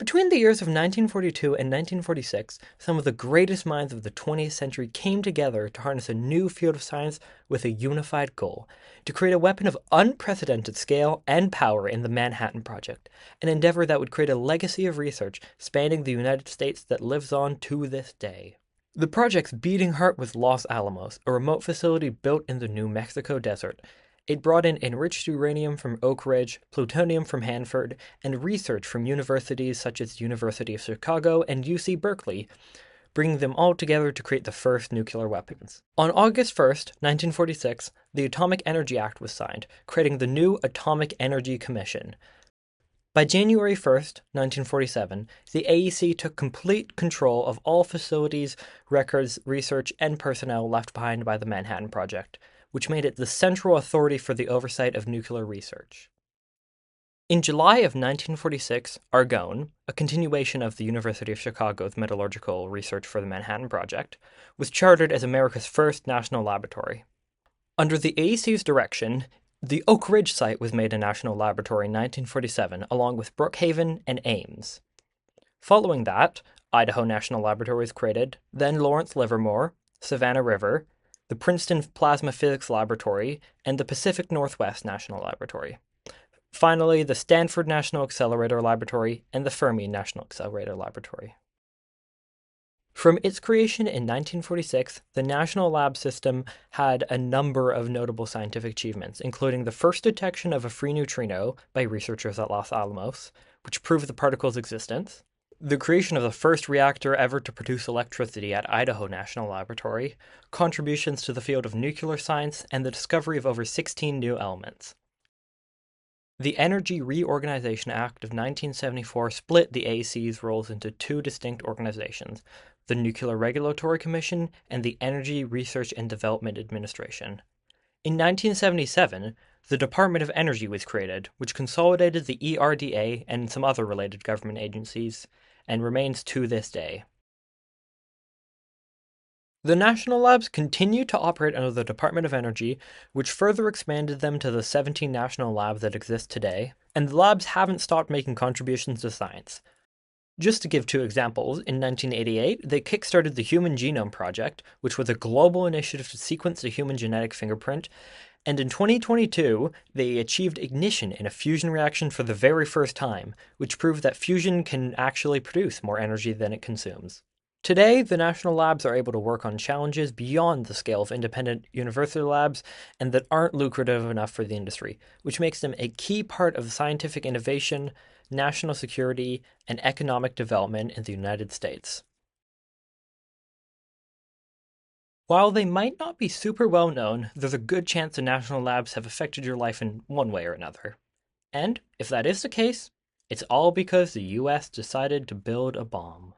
Between the years of 1942 and 1946, some of the greatest minds of the 20th century came together to harness a new field of science with a unified goal: to create a weapon of unprecedented scale and power in the Manhattan Project, an endeavor that would create a legacy of research spanning the United States that lives on to this day. The project's beating heart was Los Alamos, a remote facility built in the New Mexico desert. It brought in enriched uranium from Oak Ridge, plutonium from Hanford, and research from universities such as the University of Chicago and UC Berkeley, bringing them all together to create the first nuclear weapons. On August 1st, 1946, the Atomic Energy Act was signed, creating the new Atomic Energy Commission. By January 1st, 1947, the AEC took complete control of all facilities, records, research, and personnel left behind by the Manhattan Project, which made it the central authority for the oversight of nuclear research. In July of 1946, Argonne, a continuation of the University of Chicago's metallurgical research for the Manhattan Project, was chartered as America's first national laboratory. Under the AEC's direction, the Oak Ridge site was made a national laboratory in 1947, along with Brookhaven and Ames. Following that, Idaho National Laboratory was created, then Lawrence Livermore, Savannah River, the Princeton Plasma Physics Laboratory, and the Pacific Northwest National Laboratory. Finally, the Stanford National Accelerator Laboratory and the Fermi National Accelerator Laboratory. From its creation in 1946, the National Lab System had a number of notable scientific achievements, including the first detection of a free neutrino by researchers at Los Alamos, which proved the particle's existence, the creation of the first reactor ever to produce electricity at Idaho National Laboratory, contributions to the field of nuclear science, and the discovery of over 16 new elements. The Energy Reorganization Act of 1974 split the AEC's roles into two distinct organizations, the Nuclear Regulatory Commission and the Energy Research and Development Administration. In 1977, the Department of Energy was created, which consolidated the ERDA and some other related government agencies, and remains to this day. The national labs continue to operate under the Department of Energy, which further expanded them to the 17 national labs that exist today, and the labs haven't stopped making contributions to science. Just to give two examples, in 1988, they kickstarted the Human Genome Project, which was a global initiative to sequence the human genetic fingerprint, and in 2022, they achieved ignition in a fusion reaction for the very first time, which proved that fusion can actually produce more energy than it consumes. Today, the national labs are able to work on challenges beyond the scale of independent university labs and that aren't lucrative enough for the industry, which makes them a key part of scientific innovation, national security, and economic development in the United States. While they might not be super well known, there's a good chance the national labs have affected your life in one way or another. And if that is the case, it's all because the US decided to build a bomb.